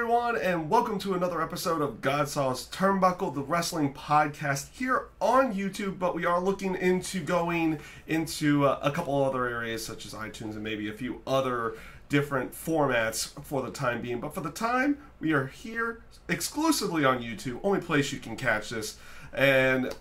everyone, and welcome to another episode of GodSaw's Turnbuckle, the wrestling podcast here on YouTube, but we are looking into going into a couple other areas such as iTunes and maybe a few other different formats for the time being. But for the time, we are here exclusively on YouTube, only place you can catch this. And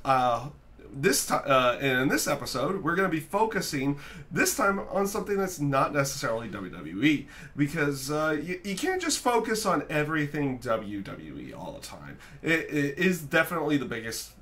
this time, in this episode, we're going to be focusing this time on something that's not necessarily WWE, because you can't just focus on everything WWE all the time. It is definitely the biggest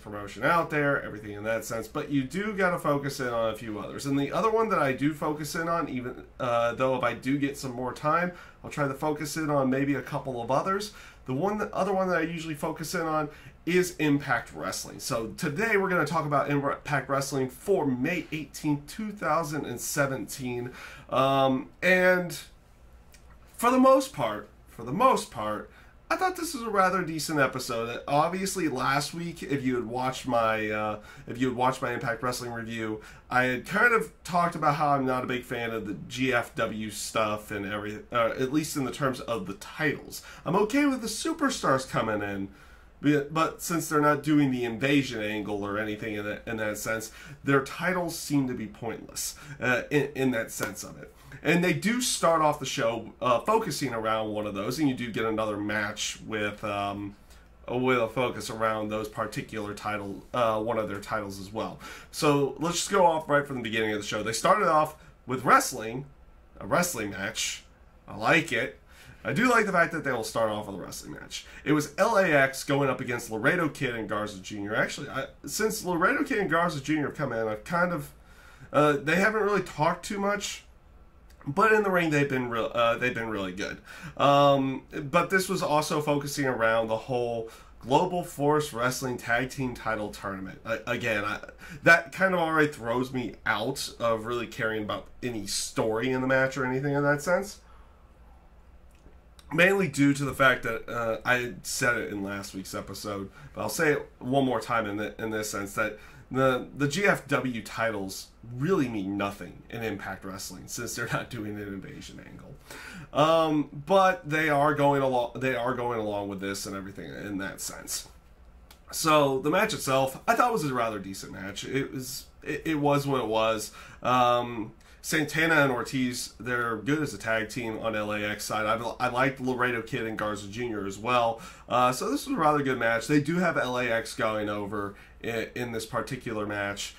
promotion out there, everything in that sense, but you do got to focus in on a few others. And the other one that I do focus in on, even though if I do get some more time, I'll try to focus in on maybe a couple of others. The other one that I usually focus in on is Impact Wrestling. So today we're going to talk about Impact Wrestling for May 18, 2017. And for the most part, I thought this was a rather decent episode. Obviously, last week, if you had watched my Impact Wrestling review, I had kind of talked about how I'm not a big fan of the GFW stuff and everything, at least in the terms of the titles. I'm okay with the superstars coming in, but since they're not doing the invasion angle or anything in that sense, their titles seem to be pointless in that sense of it. And they do start off the show focusing around one of those, and you do get another match with a focus around those particular one of their titles as well. So let's just go off right from the beginning of the show. They started off with wrestling, a wrestling match. I like it. I do like the fact that they will start off with a wrestling match. It was LAX going up against Laredo Kid and Garza Jr. Actually, since Laredo Kid and Garza Jr. have come in, I've kind of they haven't really talked too much. But in the ring, they've been really good. But this was also focusing around the whole Global Force Wrestling Tag Team Title Tournament. Again, that kind of already throws me out of really caring about any story in the match or anything in that sense. Mainly due to the fact that I said it in last week's episode, but I'll say it one more time in this sense that the GFW titles really mean nothing in Impact Wrestling since they're not doing an invasion angle. But they are going along with this and everything in that sense. So the match itself, I thought was a rather decent match. It was what it was. Santana and Ortiz, they're good as a tag team on LAX side. I liked Laredo Kid and Garza Jr. as well. So this was a rather good match. They do have LAX going over in this particular match.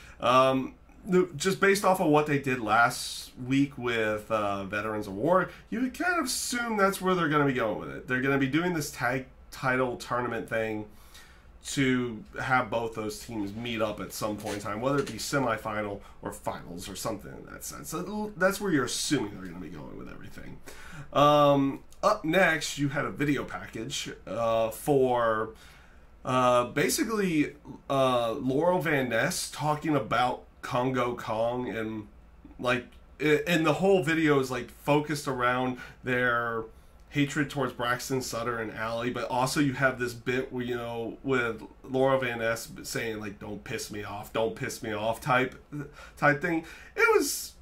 Just based off of what they did last week with Veterans of War, you would kind of assume that's where they're going to be going with it. They're going to be doing this tag title tournament thing to have both those teams meet up at some point in time, whether it be semifinal or finals or something in that sense. So that's where you're assuming they're going to be going with everything. Up next, you had a video package for basically Laurel Van Ness talking about Congo Kong, and and the whole video is focused around their hatred towards Braxton Sutter and Allie, but also you have this bit where, with Laura Van Ness saying "Don't piss me off, don't piss me off" type thing. It was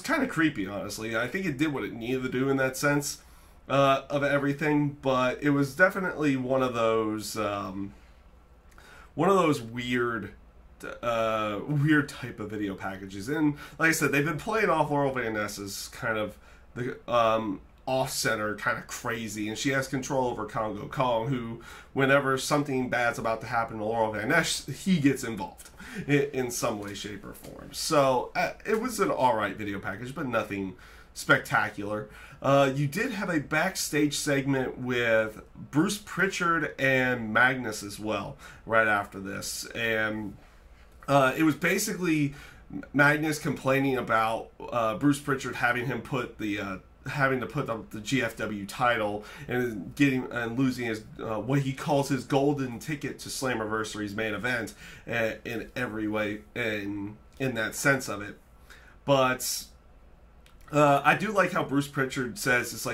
kind of creepy, honestly. I think it did what it needed to do in that sense of everything, but it was definitely one of those weird type of video packages. And like I said, they've been playing off Laurel Van Ness as kind of the off-center, kind of crazy, and she has control over Congo Kong, who, whenever something bad's about to happen to Laurel Van Ness, he gets involved in some way, shape, or form. So it was an alright video package, but nothing spectacular. You did have a backstage segment with Bruce Pritchard and Magnus as well right after this, and it was basically Magnus complaining about Bruce Pritchard having to put up the GFW title and losing his what he calls his golden ticket to Slammiversary's main event in every way in that sense of it. But I do like how Bruce Pritchard says it's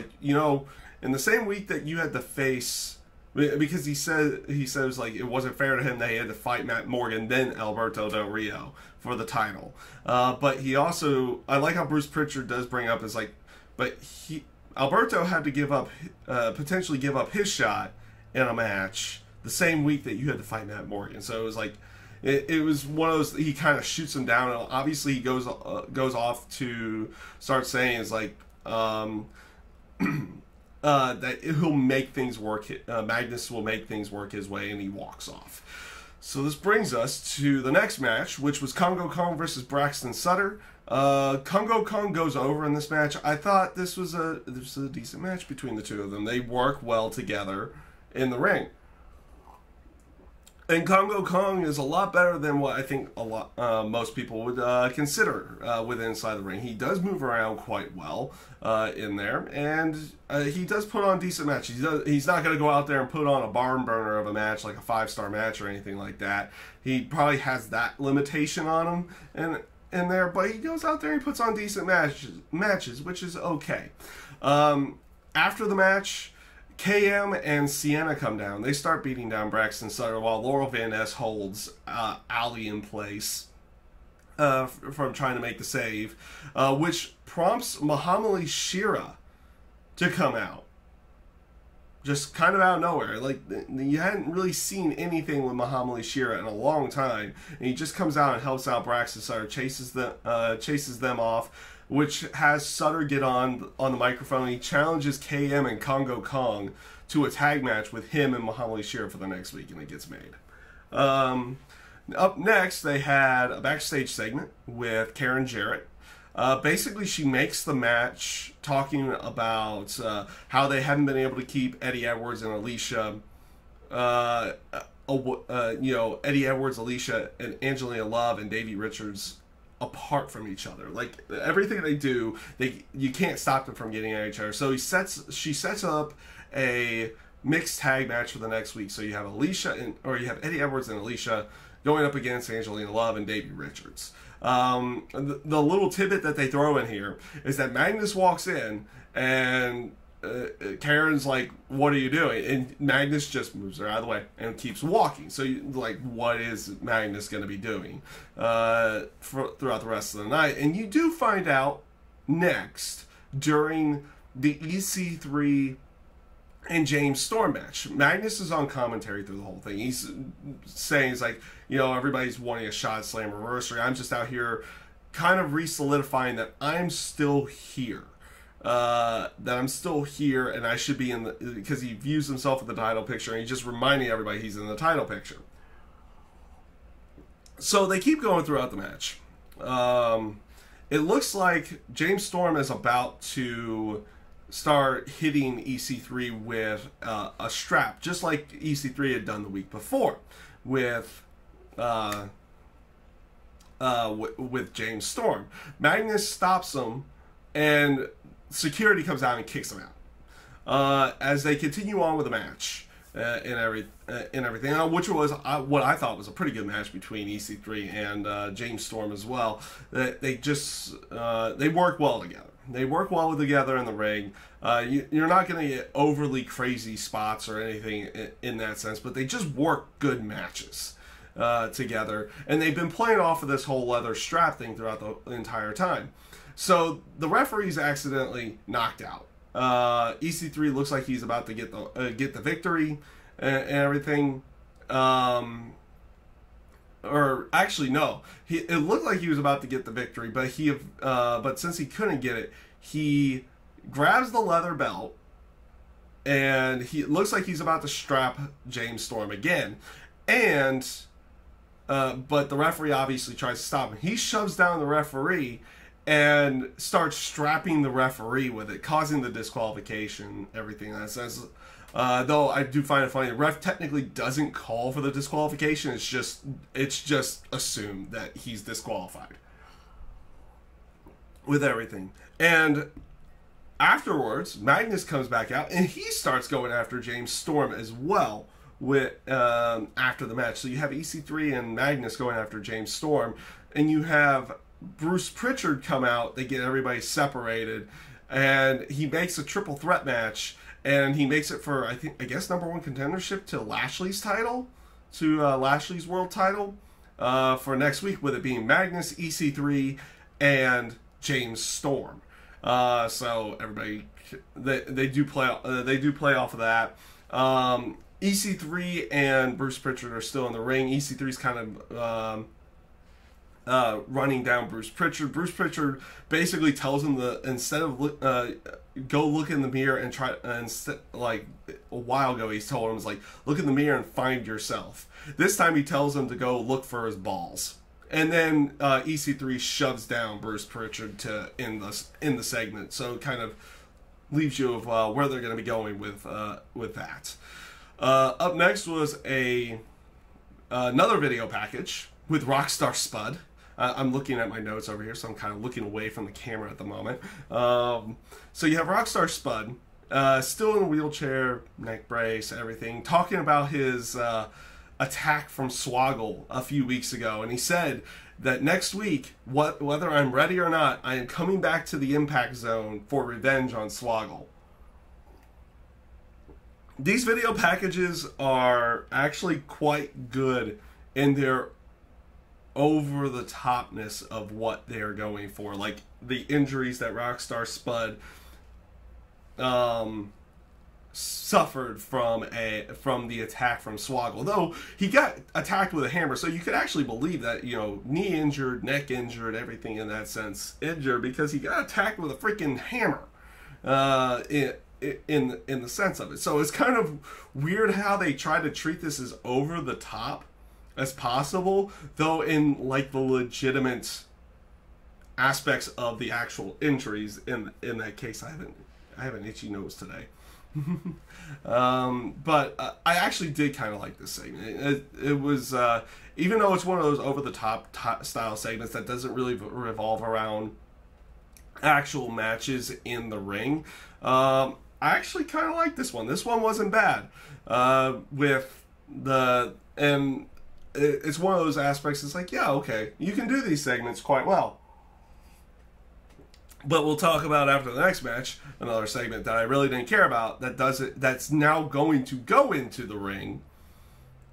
in the same week that you had to face, because he says it wasn't fair to him that he had to fight Matt Morgan then Alberto Del Rio for the title. But he also, I like how Bruce Pritchard does bring up is but Alberto had to give up, potentially give up his shot in a match the same week that you had to fight Matt Morgan. So it was like, it was one of those, he kind of shoots him down, and obviously he goes off to start saying is like, that he'll make things work. Magnus will make things work his way, and he walks off. So this brings us to the next match, which was Congo Kong versus Braxton Sutter. Congo Kong goes over in this match. I thought this was a decent match between the two of them. They work well together in the ring. And Congo Kong is a lot better than what I think most people would consider with inside the ring. He does move around quite well in there, and he does put on decent matches. He's not going to go out there and put on a barn burner of a match, like a 5-star match or anything like that. He probably has that limitation on him in there, but he goes out there and puts on decent matches, which is okay. After the match, KM and Sienna come down. They start beating down Braxton Sutter while Laurel Van Ness holds Ali in place from trying to make the save, which prompts Muhammad Shira to come out. Just kind of out of nowhere. Like, you hadn't really seen anything with Muhammad Shira in a long time. And he just comes out and helps out Braxton Sutter, chases them off, which has Sutter get on the microphone. He challenges KM and Congo Kong to a tag match with him and Muhammad Shira for the next week, and it gets made. Up next, they had a backstage segment with Karen Jarrett. Basically, she makes the match talking about how they haven't been able to keep Eddie Edwards and Alicia, Eddie Edwards, Alicia, and Angelina Love and Davey Richards apart from each other. Like, everything they do, you can't stop them from getting at each other. So she sets up a mixed tag match for the next week. So you have you have Eddie Edwards and Alicia going up against Angelina Love and Davey Richards. The little tidbit that they throw in here is that Magnus walks in and Karen's like, "What are you doing?" And Magnus just moves her out of the way and keeps walking. So, what is Magnus going to be doing throughout the rest of the night? And you do find out next during the EC3 and James Storm match. Magnus is on commentary through the whole thing. He's saying, he's like, everybody's wanting a shot at Slammiversary. I'm just out here kind of re-solidifying that I'm still here. And I should be in because he views himself in the title picture, and he's just reminding everybody he's in the title picture. So they keep going throughout the match. It looks like James Storm is about to start hitting EC3 with a strap, just like EC3 had done the week before with James Storm. Magnus stops him, and security comes out and kicks him out as they continue on with the match and everything, which was what I thought was a pretty good match between EC3 and James Storm as well. They work well together. They work well together in the ring. You're not going to get overly crazy spots or anything in that sense, but they just work good matches together. And they've been playing off of this whole leather strap thing throughout the entire time. So the referee's accidentally knocked out. EC3 looks like he's about to get the victory and everything. Or actually, no. It looked like he was about to get the victory, but since he couldn't get it, he grabs the leather belt, and it looks like he's about to strap James Storm again. But the referee obviously tries to stop him. He shoves down the referee and starts strapping the referee with it, causing the disqualification, everything that says. Though I do find it funny, the ref technically doesn't call for the disqualification. It's just assumed that he's disqualified with everything. And afterwards, Magnus comes back out and he starts going after James Storm as well after the match. So you have EC3 and Magnus going after James Storm, and you have Bruce Pritchard come out. They get everybody separated, and he makes a triple threat match. And he makes it for, I guess, #1 contendership to Lashley's title, to Lashley's world title for next week, with it being Magnus, EC3, and James Storm. So everybody, they do play off of that. EC3 and Bruce Pritchard are still in the ring. EC3's kind of running down Bruce Pritchard. Bruce Pritchard basically tells him instead of go look in the mirror and try, like a while ago he's told him, it's like, look in the mirror and find yourself. This time he tells him to go look for his balls. And then EC3 shoves down Bruce Pritchard to end the segment. So it kind of leaves you of where they're going to be going with that. Up next was another video package with Rockstar Spud. I'm looking at my notes over here, so I'm kind of looking away from the camera at the moment. So you have Rockstar Spud, still in a wheelchair, neck brace, everything, talking about his attack from Swoggle a few weeks ago. And he said that next week, whether I'm ready or not, I am coming back to the Impact Zone for revenge on Swoggle. These video packages are actually quite good in their over-the-topness of what they're going for. Like the injuries that Rockstar Spud suffered from the attack from Swoggle. Though he got attacked with a hammer, so you could actually believe that, you know, knee injured, neck injured, everything in that sense injured, because he got attacked with a freaking hammer. In the sense of it. So it's kind of weird how they try to treat this as over the top as possible, though in like the legitimate aspects of the actual injuries. In that case, I have an itchy nose today. But I actually did kind of like this segment. It was even though it's one of those over the top style segments that doesn't really revolve around actual matches in the ring. I actually kind of like this one. This one wasn't bad. It's one of those aspects. It's like, yeah, okay, you can do these segments quite well. But we'll talk about after the next match another segment that I really didn't care about that's now going to go into the ring.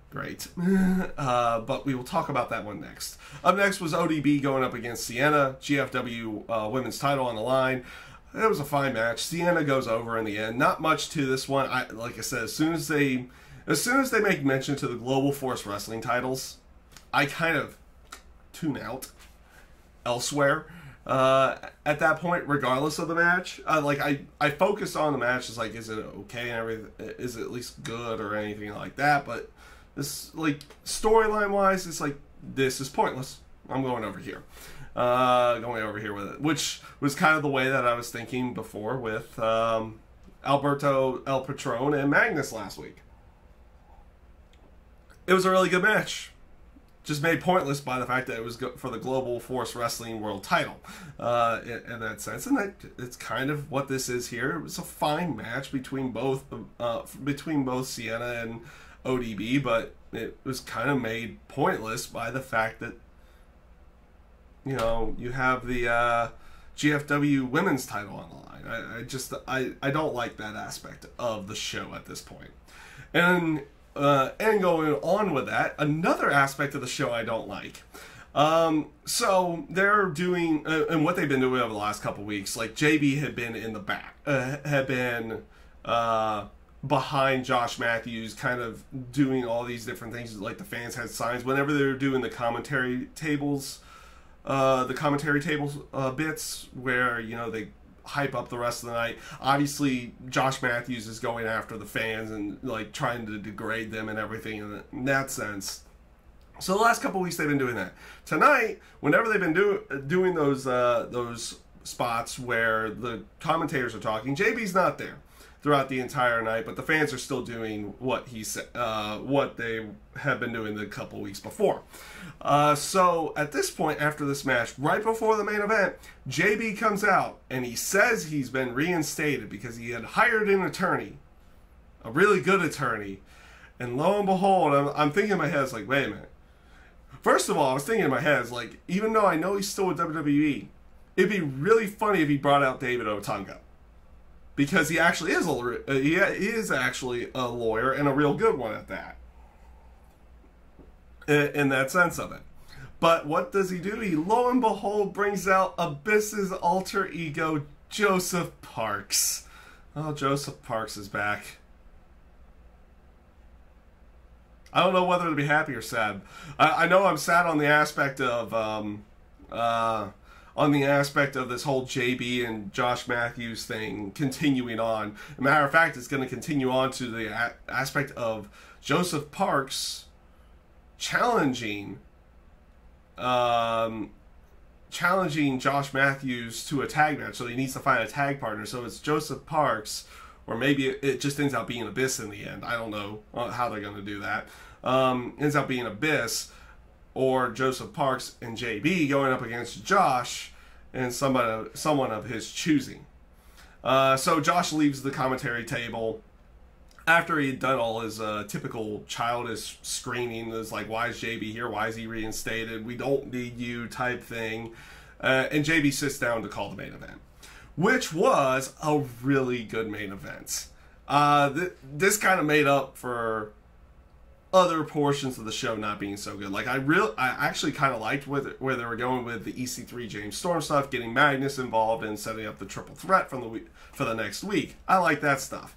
Great. But we will talk about that one next. Up next was ODB going up against Sienna. GFW women's title on the line. It was a fine match. Sienna goes over in the end. Not much to this one. Like I said, as soon as they make mention to the Global Force Wrestling titles, I kind of tune out elsewhere. At that point, regardless of the match, I focus on the match. It's like, is it okay and everything? Is it at least good or anything like that? But this, like, storyline wise, it's like, this is pointless. I'm going over here. With it, which was kind of the way that I was thinking before with Alberto El Patron and Magnus last week. It was a really good match, just made pointless by the fact that it was for the Global Force Wrestling World title in that sense, and it's kind of what this is here. It was a fine match between both Sienna and ODB, but it was kind of made pointless by the fact that, you know, you have the GFW women's title on the line. I don't like that aspect of the show at this point. And going on with that, another aspect of the show I don't like. So they're doing, and what they've been doing over the last couple weeks, like JB had been in the back, had been behind Josh Matthews, kind of doing all these different things. Like the fans had signs whenever they were doing the commentary tables bits where, you know, they hype up the rest of the night. Obviously, Josh Matthews is going after the fans and like trying to degrade them and everything in that sense. So the last couple weeks they've been doing that. Tonight, whenever they've been doing those spots where the commentators are talking, JB's not there throughout the entire night, but the fans are still doing what he said, what they have been doing the couple weeks before. So at this point, after this match, right before the main event, JB comes out and he says he's been reinstated because he had hired an attorney, a really good attorney. And lo and behold, I'm thinking in my head, it's like, wait a minute. First of all, I was thinking in my head, it's like, even though I know he's still with WWE, it'd be really funny if he brought out David Otunga. Because he actually is he is actually a lawyer, and a real good one at that. In that sense of it. But what does he do? He, lo and behold, brings out Abyss's alter ego, Joseph Parks. Oh, Joseph Parks is back. I don't know whether to be happy or sad. I know I'm sad on the aspect of this whole JB and Josh Matthews thing continuing on. As a matter of fact, it's going to continue on to the aspect of Joseph Parks challenging Josh Matthews to a tag match. So he needs to find a tag partner. So it's Joseph Parks, or maybe it just ends up being Abyss in the end. I don't know how they're going to do that. Ends up being Abyss or Joseph Parks and JB going up against Josh and someone of his choosing. So Josh leaves the commentary table after he'd done all his typical childish screaming. It's like, why is JB here? Why is he reinstated? We don't need you type thing. And JB sits down to call the main event, which was a really good main event. This kind of made up for other portions of the show not being so good. Like, I actually kind of liked where they were going with the EC3 James Storm stuff, getting Magnus involved and setting up the triple threat for the next week. I like that stuff.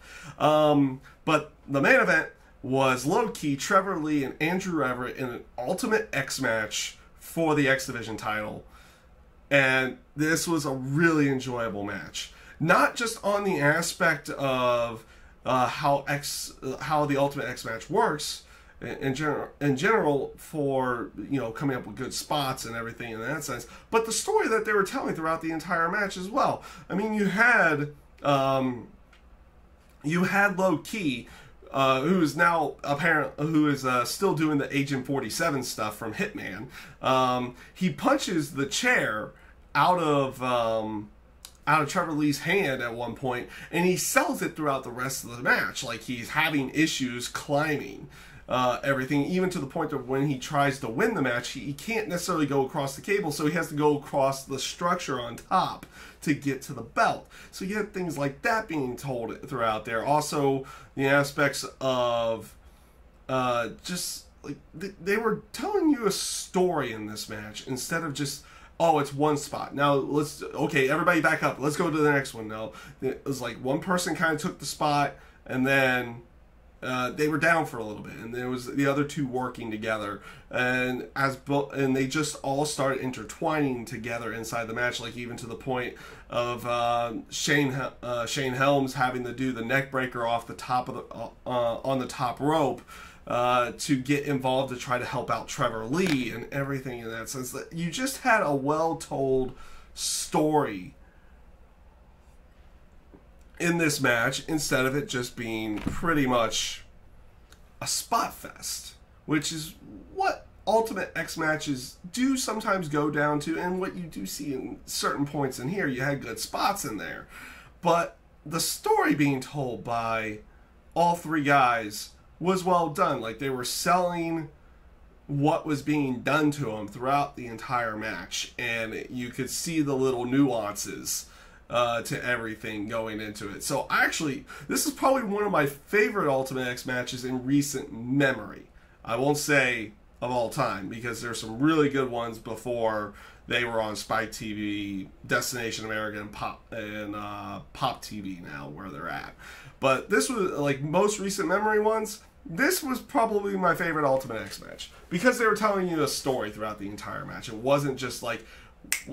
But the main event was low-key Trevor Lee and Andrew Everett in an Ultimate X match for the X Division title. And this was a really enjoyable match. Not just on the aspect of how the Ultimate X match works, in general for, you know, coming up with good spots and everything in that sense, but the story that they were telling throughout the entire match as well. I mean, you had Low Key, who is now still doing the Agent 47 stuff from Hitman. He punches the chair out of Trevor Lee's hand at one point, and he sells it throughout the rest of the match, like he's having issues climbing everything, even to the point of when he tries to win the match, he can't necessarily go across the cable, so he has to go across the structure on top to get to the belt. So you have things like that being told throughout there. Also, the aspects of just like they were telling you a story in this match instead of just, oh, it's one spot. Now okay, everybody back up. Let's go to the next one now. It was like one person kind of took the spot, and then they were down for a little bit, and there was the other two working together, and they just all started intertwining together inside the match, like even to the point of Shane Helms having to do the neck breaker off the top of on the top rope to get involved to try to help out Trevor Lee and everything in that sense. That you just had a well-told story in this match instead of it just being pretty much a spot fest, which is what Ultimate X matches do sometimes go down to, and what you do see in certain points in here. You had good spots in there, but the story being told by all three guys was well done. Like, they were selling what was being done to them throughout the entire match, and you could see the little nuances to everything going into it. So actually, this is probably one of my favorite Ultimate X matches in recent memory. I won't say of all time, because there's some really good ones before they were on Spike TV, Destination America, and Pop TV now, where they're at. But this was, like, most recent memory ones, this was probably my favorite Ultimate X match, because they were telling you a story throughout the entire match. It wasn't just like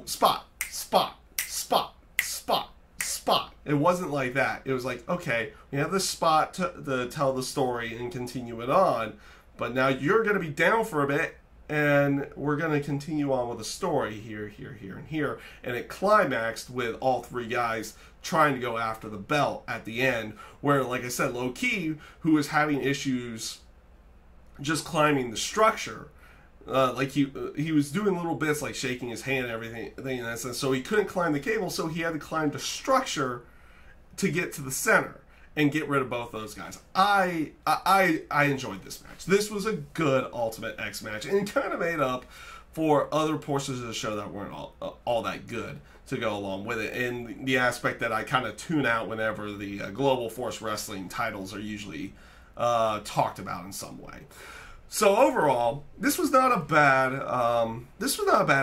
spot, spot, spot, spot, spot. It wasn't like that. It was like, okay, we have this spot to tell the story and continue it on, but now you're going to be down for a bit, and we're going to continue on with the story here, here, here, and here. And it climaxed with all three guys trying to go after the belt at the end, where, like I said, Low Key, who was having issues just climbing the structure, like he was doing little bits like shaking his hand and everything in that sense, so he couldn't climb the cable, so he had to climb the structure to get to the center and get rid of both those guys. I enjoyed this match. This was a good Ultimate X match, and it kind of made up for other portions of the show that weren't all that good to go along with it, in the aspect that I kind of tune out whenever the Global Force Wrestling titles are usually talked about in some way. So overall, this was not a bad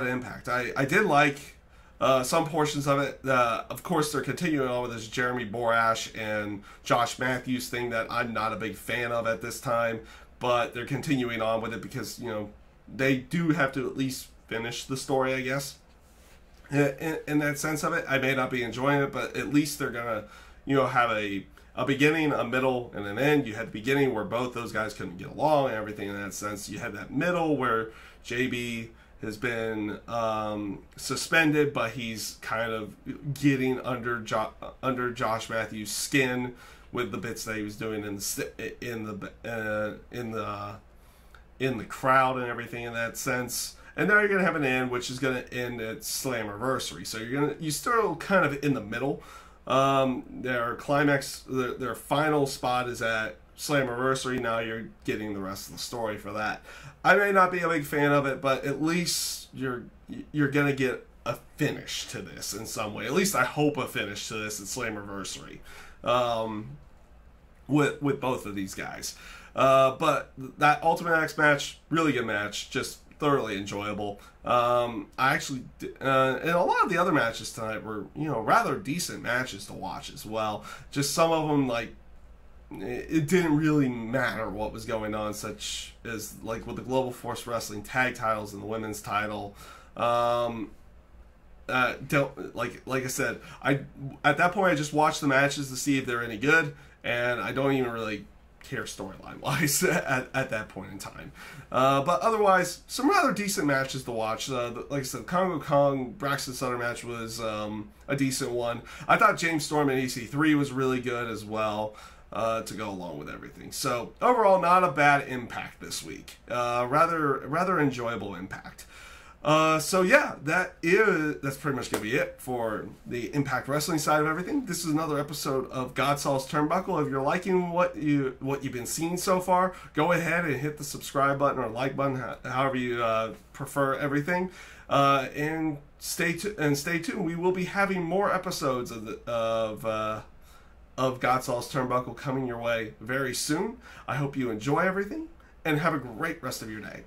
Impact. I did like some portions of it. Of course, they're continuing on with this Jeremy Borash and Josh Matthews thing that I'm not a big fan of at this time, but they're continuing on with it because, you know, they do have to at least finish the story, I guess. In that sense of it, I may not be enjoying it, but at least they're gonna, you know, have a beginning, a middle, and an end. You had the beginning where both those guys couldn't get along and everything in that sense. You had that middle where JB has been suspended, but he's kind of getting under Josh Matthews' skin with the bits that he was doing in the crowd and everything in that sense. And now you're gonna have an end, which is gonna end at Slammiversary. So you're still kind of in the middle. Their climax, their final spot is at Slammiversary. Now you're getting the rest of the story for that. I may not be a big fan of it, but at least you're gonna get a finish to this in some way. At least I hope a finish to this at Slammiversary, with both of these guys. But that Ultimate X match, really good match, just thoroughly enjoyable. I actually, and a lot of the other matches tonight were, you know, rather decent matches to watch as well. Just some of them, like, it didn't really matter what was going on, such as like with the Global Force Wrestling tag titles and the women's title. Don't, like I said, at that point I just watched the matches to see if they're any good, and I don't even really care storyline wise at that point in time. But otherwise, some rather decent matches to watch. Like I said, Congo Kong Braxton Sutter match was a decent one. I thought James Storm and EC3 was really good as well, to go along with everything. So overall, not a bad Impact this week. Rather enjoyable Impact. So yeah, that's pretty much gonna be it for the Impact Wrestling side of everything. This is another episode of GodSaw's Turnbuckle. If you're liking what you've been seeing so far, go ahead and hit the subscribe button or like button, however you prefer everything. And stay tuned. We will be having more episodes of GodSaw's Turnbuckle coming your way very soon. I hope you enjoy everything and have a great rest of your day.